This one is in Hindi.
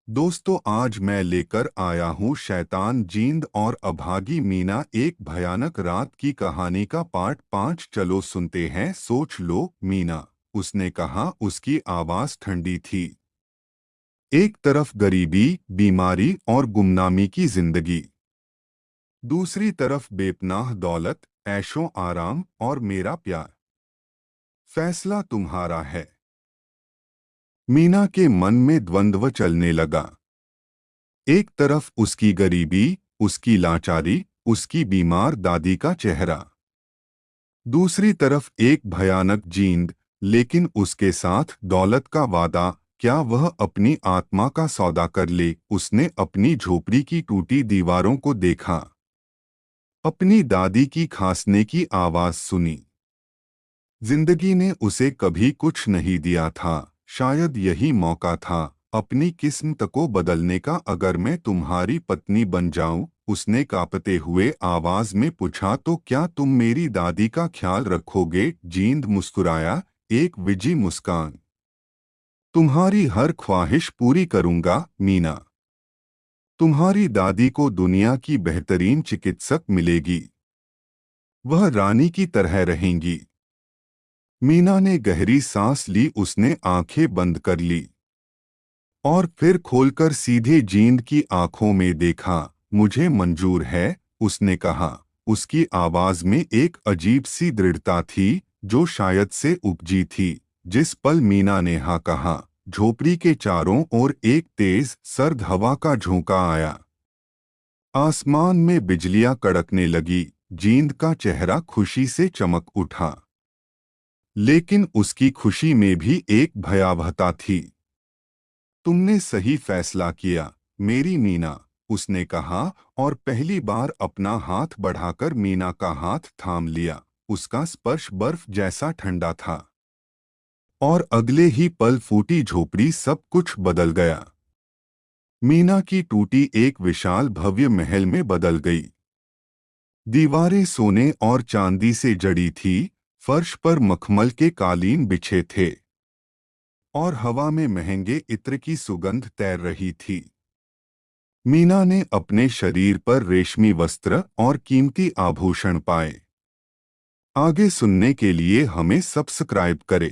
दोस्तों, आज मैं लेकर आया हूँ शैतान जींद और अभागी मीना, एक भयानक रात की कहानी का पार्ट 5। चलो सुनते हैं। सोच लो मीना, उसने कहा। उसकी आवाज ठंडी थी। एक तरफ गरीबी, बीमारी और गुमनामी की जिंदगी, दूसरी तरफ बेपनाह दौलत, ऐशो आराम और मेरा प्यार। फैसला तुम्हारा है। मीना के मन में द्वंद्व चलने लगा। एक तरफ उसकी गरीबी, उसकी लाचारी, उसकी बीमार दादी का चेहरा। दूसरी तरफ एक भयानक जींद, लेकिन उसके साथ दौलत का वादा। क्या वह अपनी आत्मा का सौदा कर ले? उसने अपनी झोपड़ी की टूटी दीवारों को देखा, अपनी दादी की खांसने की आवाज सुनी। जिंदगी ने उसे कभी कुछ नहीं दिया था, शायद यही मौका था अपनी किस्मत को बदलने का। अगर मैं तुम्हारी पत्नी बन जाऊं, उसने कांपते हुए आवाज में पूछा, तो क्या तुम मेरी दादी का ख्याल रखोगे? जींद मुस्कुराया, एक विजी मुस्कान। तुम्हारी हर ख्वाहिश पूरी करूंगा मीना। तुम्हारी दादी को दुनिया की बेहतरीन चिकित्सक मिलेगी। वह रानी की तरह रहेंगी। मीना ने गहरी सांस ली। उसने आंखें बंद कर ली और फिर खोलकर सीधे जींद की आंखों में देखा। मुझे मंजूर है, उसने कहा। उसकी आवाज में एक अजीब सी दृढ़ता थी, जो शायद से उपजी थी जिस पल मीना ने हाँ कहा। झोपड़ी के चारों ओर एक तेज सर्द हवा का झोंका आया। आसमान में बिजलियां कड़कने लगी। जींद का चेहरा खुशी से चमक उठा, लेकिन उसकी खुशी में भी एक भयावहता थी। तुमने सही फैसला किया मेरी मीना, उसने कहा, और पहली बार अपना हाथ बढ़ाकर मीना का हाथ थाम लिया। उसका स्पर्श बर्फ जैसा ठंडा था। और अगले ही पल फूटी झोपड़ी सब कुछ बदल गया। मीना की टूटी एक विशाल भव्य महल में बदल गई। दीवारें सोने और चांदी से जड़ी थी, फर्श पर मखमल के कालीन बिछे थे और हवा में महंगे इत्र की सुगंध तैर रही थी। मीना ने अपने शरीर पर रेशमी वस्त्र और कीमती आभूषण पाए। आगे सुनने के लिए हमें सब्सक्राइब करें।